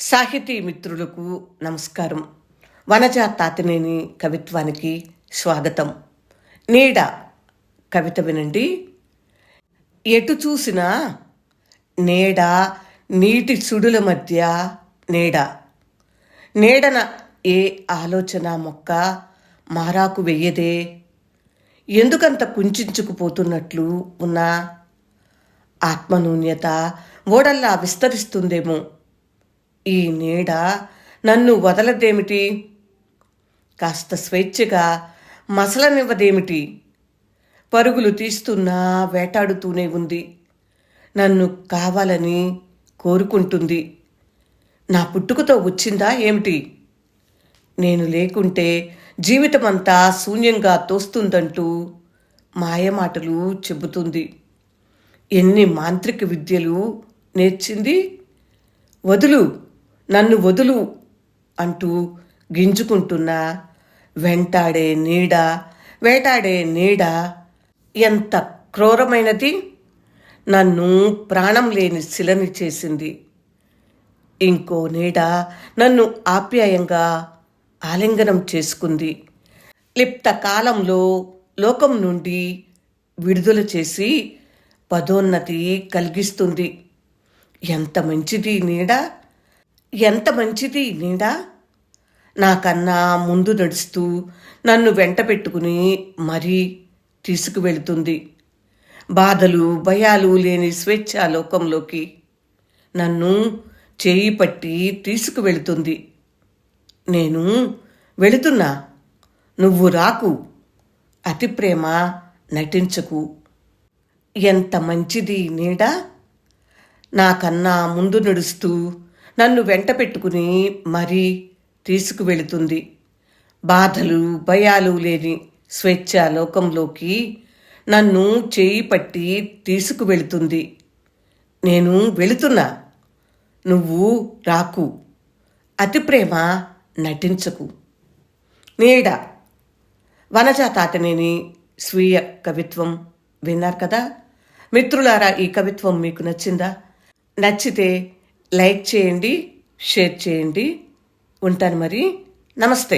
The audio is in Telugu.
సాహితీ మిత్రులకు నమస్కారం. వనజ తాతినేని కవిత్వానికి స్వాగతం. నీడ కవిత వినండి. ఎటు చూసినా నీడ, నీటి సుడుల మధ్య నీడ. నీడన ఏ ఆలోచన మొక్క మారాకు వెయ్యదే. ఎందుకంత కుంచుకుపోతున్నట్లు ఉన్నా ఆత్మనూన్యత ఓడల్లా విస్తరిస్తుందేమో. ఈ నీడ నన్ను వదలదేమిటి? కాస్త స్వేచ్ఛగా మసలనివ్వదేమిటి? పరుగులు తీస్తున్నా వేటాడుతూనే ఉంది. నన్ను కావాలని కోరుకుంటుంది. నా పుట్టుకతో వచ్చిందా ఏమిటి? నేను లేకుంటే జీవితమంతా శూన్యంగా తోస్తుందంటూ మాయమాటలు చెబుతుంది. ఎన్ని మాంత్రిక విద్యలు నేర్చింది. వదులు, నన్ను వదులు అంటూ గింజుకుంటున్నా వెంటాడే నీడ, వేటాడే నీడ ఎంత క్రూరమైనది. నన్ను ప్రాణం లేని శిలని చేసింది. ఇంకో నీడ నన్ను ఆప్యాయంగా ఆలింగనం చేసుకుంది. లిప్త కాలంలో లోకం నుండి విడుదల చేసి పదోన్నతి కలిగిస్తుంది. ఎంత మంచిది నీడ, ఎంత మంచిది నీడ. నాకన్నా ముందు నడుస్తూ నన్ను వెంట పెట్టుకుని మరీ తీసుకువెళ్తుంది. బాధలు భయాలు లేని స్వేచ్ఛా లోకంలోకి నన్ను చేయి పట్టి తీసుకువెళ్తుంది. నేను వెళుతున్నా, నువ్వు రాకు. అతి ప్రేమ నటించకు. ఎంత మంచిది నీడ. నాకన్నా ముందు నడుస్తూ నన్ను వెంట పెట్టుకుని మరీ తీసుకువెళుతుంది. బాధలు భయాలు లేని స్వేచ్ఛా లోకంలోకి నన్ను చేయి పట్టి తీసుకువెళుతుంది. నేను వెళుతున్నా, నువ్వు రాకు. అతి ప్రేమ నటించకు. నీడ. వనజ తాతినేని స్వీయ కవిత్వం విన్నారు కదా మిత్రులారా. ఈ కవిత్వం మీకు నచ్చిందా? నచ్చితే లైక్ చేయండి, షేర్ చేయండి. ఉంటాను మరి. నమస్తే.